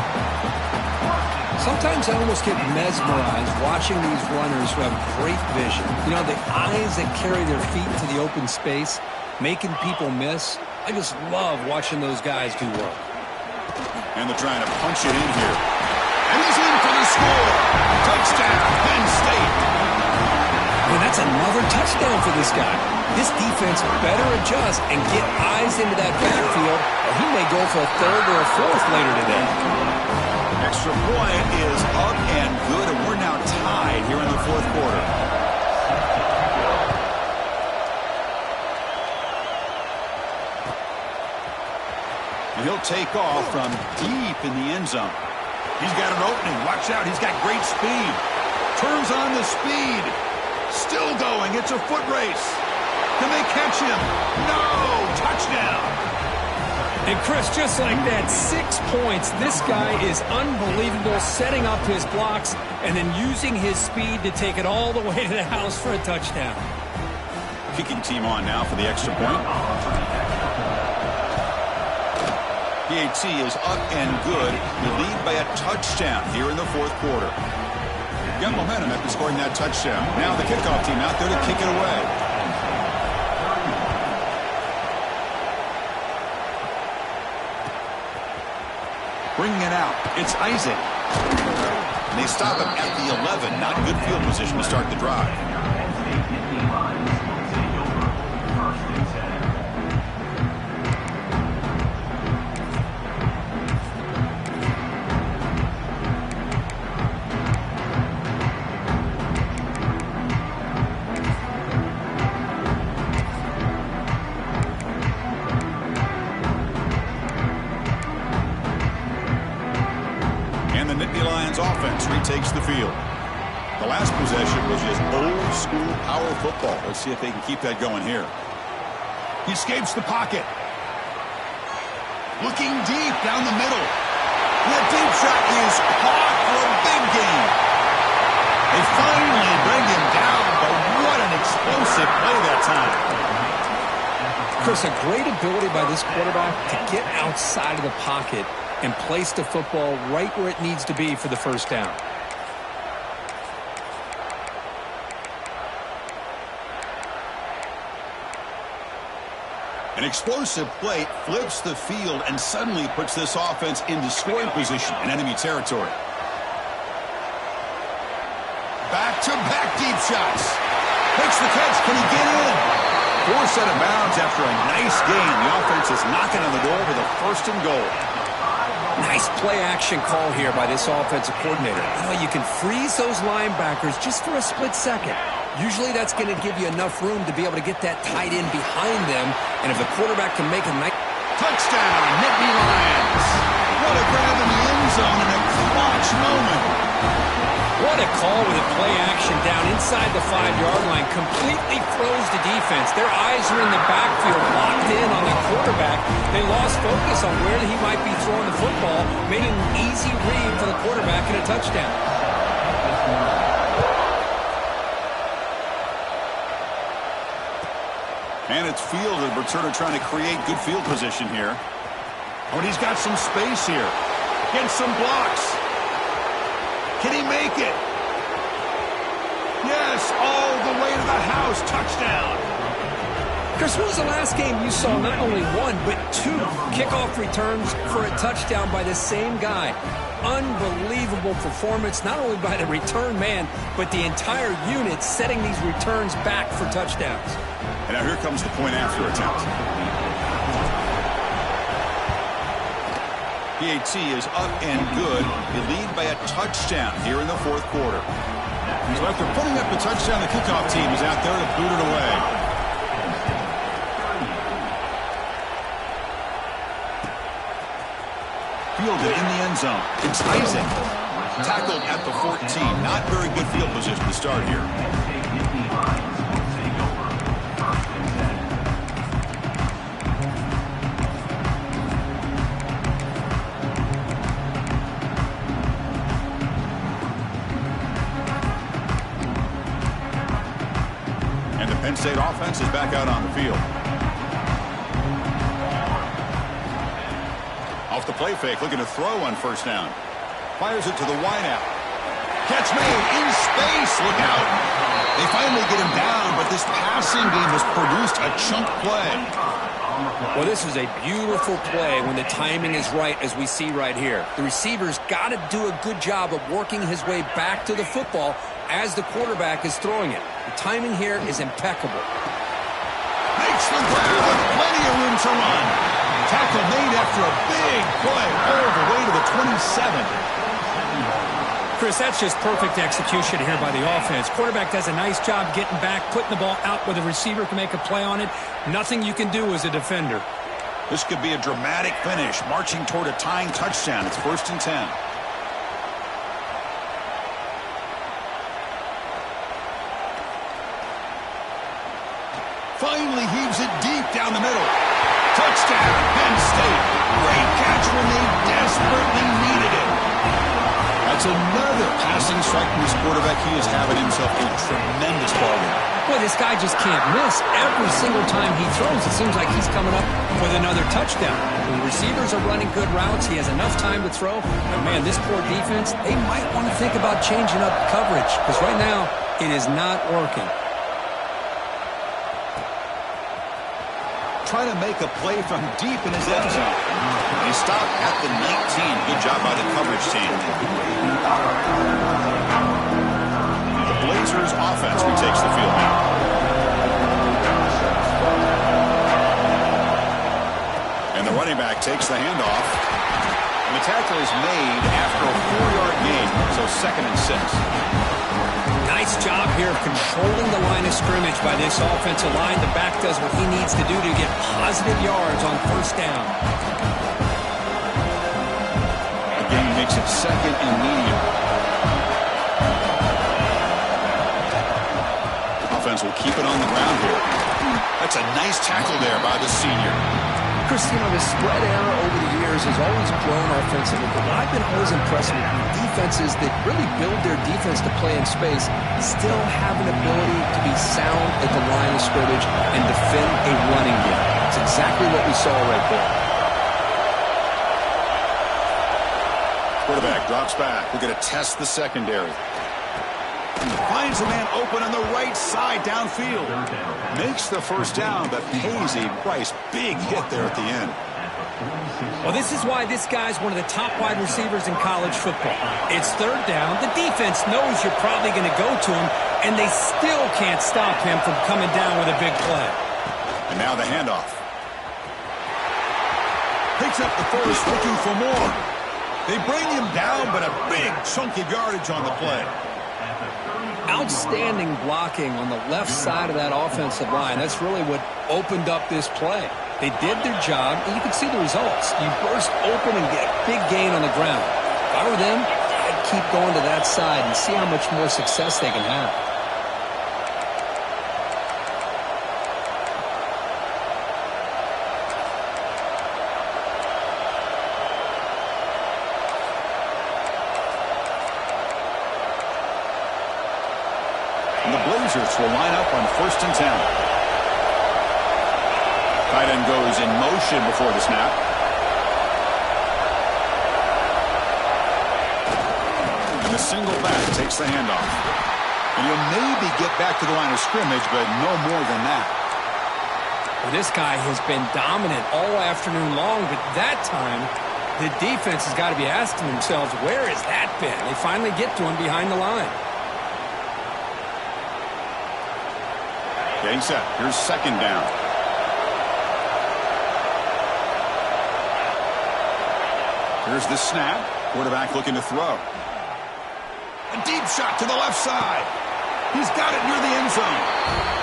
Sometimes I almost get mesmerized watching these runners who have great vision. You know, the eyes that carry their feet into the open space, making people miss. I just love watching those guys do work. And they're trying to punch it in here. And he's in for the score. Touchdown, Penn State. And that's another touchdown for this guy. This defense better adjust and get eyes into that backfield, or he may go for a third or a fourth later today. Extra point is up and good, and we're now tied here in the fourth quarter. And he'll take off from deep in the end zone. He's got an opening. Watch out. He's got great speed. Turns on the speed. Still going. It's a foot race. Can they catch him? No! Touchdown! And Chris, just like that, 6 points. This guy is unbelievable, setting up his blocks and then using his speed to take it all the way to the house for a touchdown. Kicking team on now for the extra point. PAT is up and good. The lead by a touchdown here in the fourth quarter. Got momentum after scoring that touchdown. Now the kickoff team out there to kick it away. Bringing it out, it's Isaac. And they stop him at the 11. Not good field position to start the drive. Offense retakes the field. The last possession was just old school power football. Let's see if they can keep that going here. He escapes the pocket. Looking deep down the middle. And that deep shot is caught for a big gain. They finally bring him down, but what an explosive play that time. Chris, a great ability by this quarterback to get outside of the pocket and place the football right where it needs to be for the first down. An explosive play flips the field and suddenly puts this offense into scoring position in enemy territory. Back-to-back deep shots. Makes the catch. Can he get in? forced out of bounds after a nice gain. The offense is knocking on the door with a 1st and goal. Nice play-action call here by this offensive coordinator. You can freeze those linebackers just for a split second. Usually that's going to give you enough room to be able to get that tight end behind them. And if the quarterback can make a nice... Touchdown, Nittany Lions. What a grab in the end zone in a clutch moment. What a call with a play action down inside the 5-yard line. Completely froze the defense. Their eyes are in the backfield, locked in on the quarterback. They lost focus on where he might be throwing the football. Made an easy read for the quarterback and a touchdown. And it's field, and returner trying to create good field position here. Oh, and he's got some space here. Gets some blocks. Can he make it? Yes, all the way to the house. Touchdown. Chris, when was the last game you saw not only 1, but 2 kickoff returns for a touchdown by the same guy? Unbelievable performance, not only by the return man, but the entire unit setting these returns back for touchdowns. And now here comes the point after attempt. PAT is up and good. They lead by a touchdown here in the 4th quarter. So after putting up the touchdown, the kickoff team is out there to boot it away. Fielded in the end zone. It's Isaac. Tackled at the 14. Not very good field position to start here. Penn State offense is back out on the field. Off the play fake, looking to throw on 1st down. Fires it to the wideout. Catch made in space. Look out. They finally get him down, but this passing game has produced a chunk play. Well, this is a beautiful play when the timing is right, as we see right here. The receiver's got to do a good job of working his way back to the football as the quarterback is throwing it. The timing here is impeccable. Makes the grab with plenty of room to run. Tackle made after a big play all the way to the 27. Chris, that's just perfect execution here by the offense. Quarterback does a nice job getting back, putting the ball out where the receiver can make a play on it. Nothing you can do as a defender. This could be a dramatic finish, marching toward a tying touchdown. It's 1st and 10. Finally heaves it deep down the middle. Touchdown, Penn State. Great catch when they desperately needed it. That's another passing strike from his quarterback. He is having himself a tremendous ball game. Boy, this guy just can't miss. Every single time he throws, it seems like he's coming up with another touchdown. When the receivers are running good routes, he has enough time to throw. But, man, this poor defense, they might want to think about changing up coverage because right now it is not working. Trying to make a play from deep in his end zone. He stopped at the 19. Good job by the coverage team. The Blazers offense retakes the field now. And the running back takes the handoff. And the tackle is made after a 4-yard gain, so 2nd and 6. Nice job here of controlling the line of scrimmage by this offensive line. The back does what he needs to do to get positive yards on 1st down. Again, he makes it 2nd and medium. Offense will keep it on the ground here. That's a nice tackle there by the senior. Chris, the spread error over the years has always grown offensively, but I've been always impressed with defenses that really build their defense to play in space, still have an ability to be sound at the line of scrimmage and defend a running game. It's exactly what we saw right there. Quarterback drops back. We're going to test the secondary. Finds a man open on the right side downfield. Makes the 1st down, but pays a price. Big hit there at the end. Well, this is why this guy's one of the top wide receivers in college football. It's 3rd down. The defense knows you're probably going to go to him, and they still can't stop him from coming down with a big play. And now the handoff. Picks up the first, looking for more. They bring him down, but a big chunk of yardage on the play. Outstanding blocking on the left side of that offensive line. That's really what opened up this play. They did their job, and you can see the results. You burst open and get a big gain on the ground. If I were them, I'd keep going to that side and see how much more success they can have. And the Blazers will line up on 1st and 10. Tight end goes in motion before the snap. And the single back takes the handoff. And he'll maybe get back to the line of scrimmage, but no more than that. Well, this guy has been dominant all afternoon long, but that time the defense has got to be asking themselves, where has that been? They finally get to him behind the line. Getting set. Here's 2nd down. Here's the snap. Quarterback looking to throw. A deep shot to the left side. He's got it near the end zone.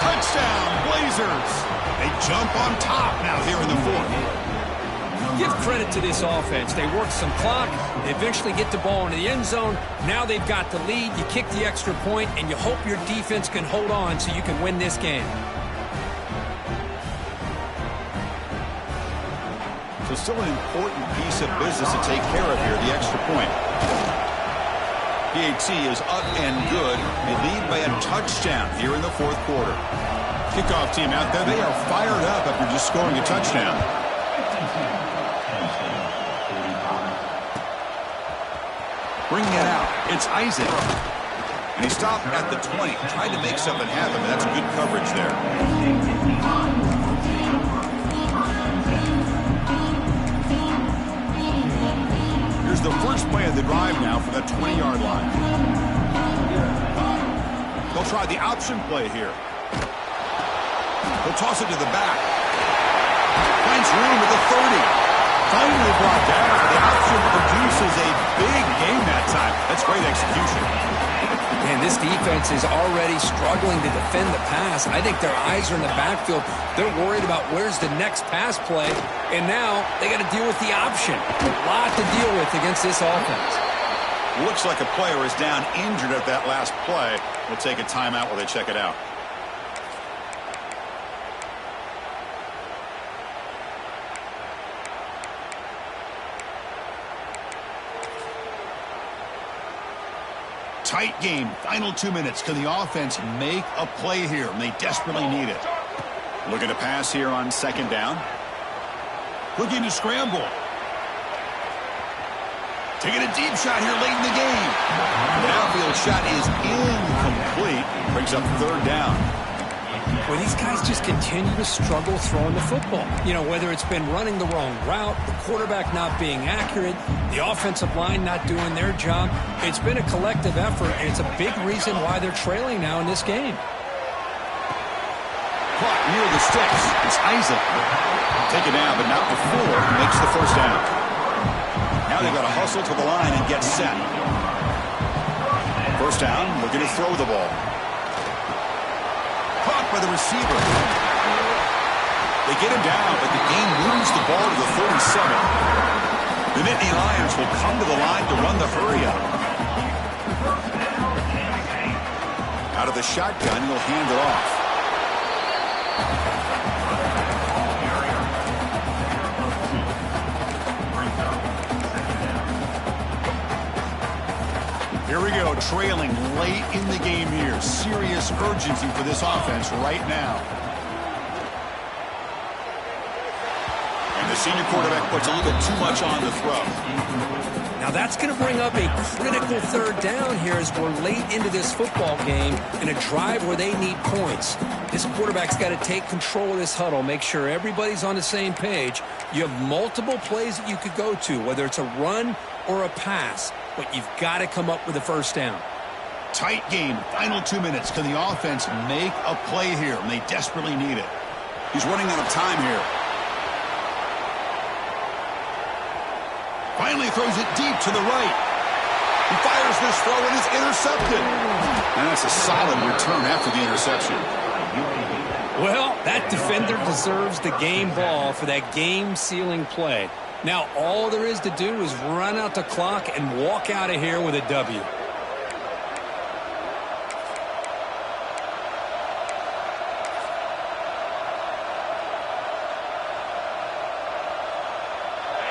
Touchdown, Blazers. They jump on top now here in the 4th. Give credit to this offense. They work some clock. They eventually get the ball into the end zone. Now they've got the lead. You kick the extra point, and you hope your defense can hold on so you can win this game. So still an important piece of business to take care of here, the extra point. PAT is up and good. They lead by a touchdown here in the 4th quarter. Kickoff team out there. They are fired up after just scoring a touchdown. Bringing it out. It's Isaac. And he stopped at the 20. Tried to make something happen, but that's good coverage there. Here's the first play of the drive now for that 20-yard line. They'll try the option play here. They'll toss it to the back. Finds room at the 30. Finally brought down. The option produces a big game that time. That's great execution. Man, this defense is already struggling to defend the pass. I think their eyes are in the backfield. They're worried about where's the next pass play. And now they got to deal with the option. A lot to deal with against this offense. Looks like a player is down injured at that last play. We'll take a timeout while they check it out. Tight game. Final 2 minutes. Can the offense make a play here? And they desperately need it. Looking to pass here on 2nd down. Looking to scramble. Taking a deep shot here late in the game. The outfield shot is incomplete. Brings up 3rd down. Well, these guys just continue to struggle throwing the football. You know, whether it's been running the wrong route, the quarterback not being accurate, the offensive line not doing their job. It's been a collective effort, and it's a big reason why they're trailing now in this game. Caught near the sticks. It's Isaac. Take it down, but not before he makes the 1st down. Now they've got to hustle to the line and get set. 1st down, looking to throw the ball. Caught by the receiver. They get him down, but the game moves the ball to the 37. The Nittany Lions will come to the line to run the hurry up. Out of the shotgun, he'll hand it off. Here we go, trailing late in the game here. Serious urgency for this offense right now. And the senior quarterback puts a little bit too much on the throw. Now that's going to bring up a critical 3rd down here as we're late into this football game in a drive where they need points. This quarterback's got to take control of this huddle, make sure everybody's on the same page. You have multiple plays that you could go to, whether it's a run or a pass, but you've got to come up with a 1st down. Tight game, final 2 minutes. Can the offense make a play here? And they desperately need it. He's running out of time here. Finally throws it deep to the right. He fires this throw and it's intercepted. And that's a solid return after the interception. Well, that defender deserves the game ball for that game-sealing play. Now, all there is to do is run out the clock and walk out of here with a W.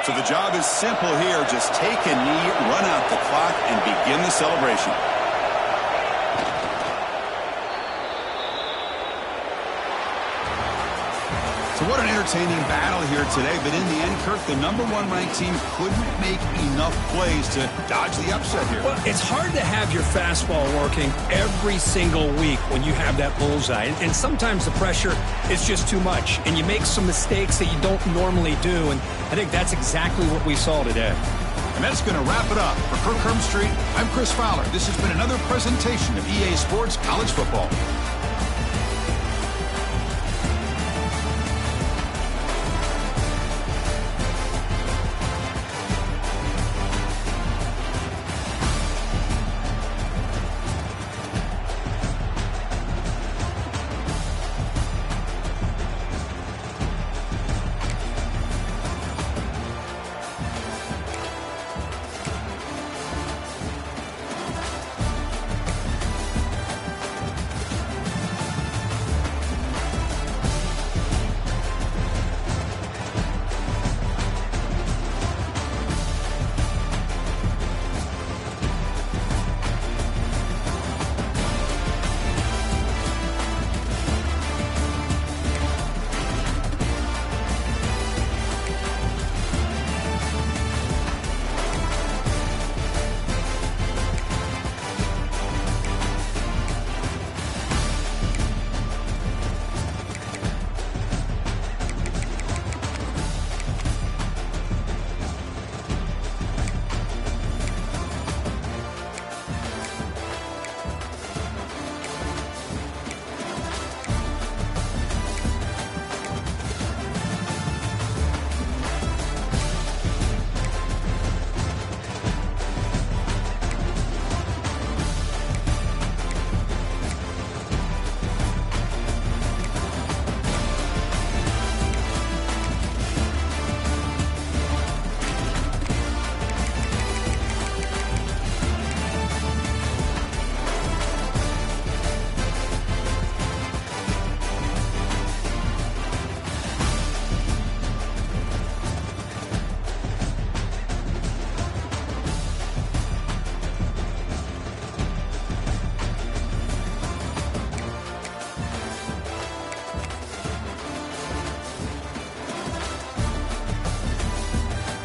So the job is simple here. Just take a knee, run out the clock, and begin the celebration. So what an entertaining battle here today. But in the end, Kirk, the #1 ranked team couldn't make enough plays to dodge the upset here. Well, it's hard to have your fastball working every single week when you have that bullseye. And sometimes the pressure is just too much. And you make some mistakes that you don't normally do. And I think that's exactly what we saw today. And that's going to wrap it up. For Kirk Street, I'm Chris Fowler. This has been another presentation of EA Sports College Football.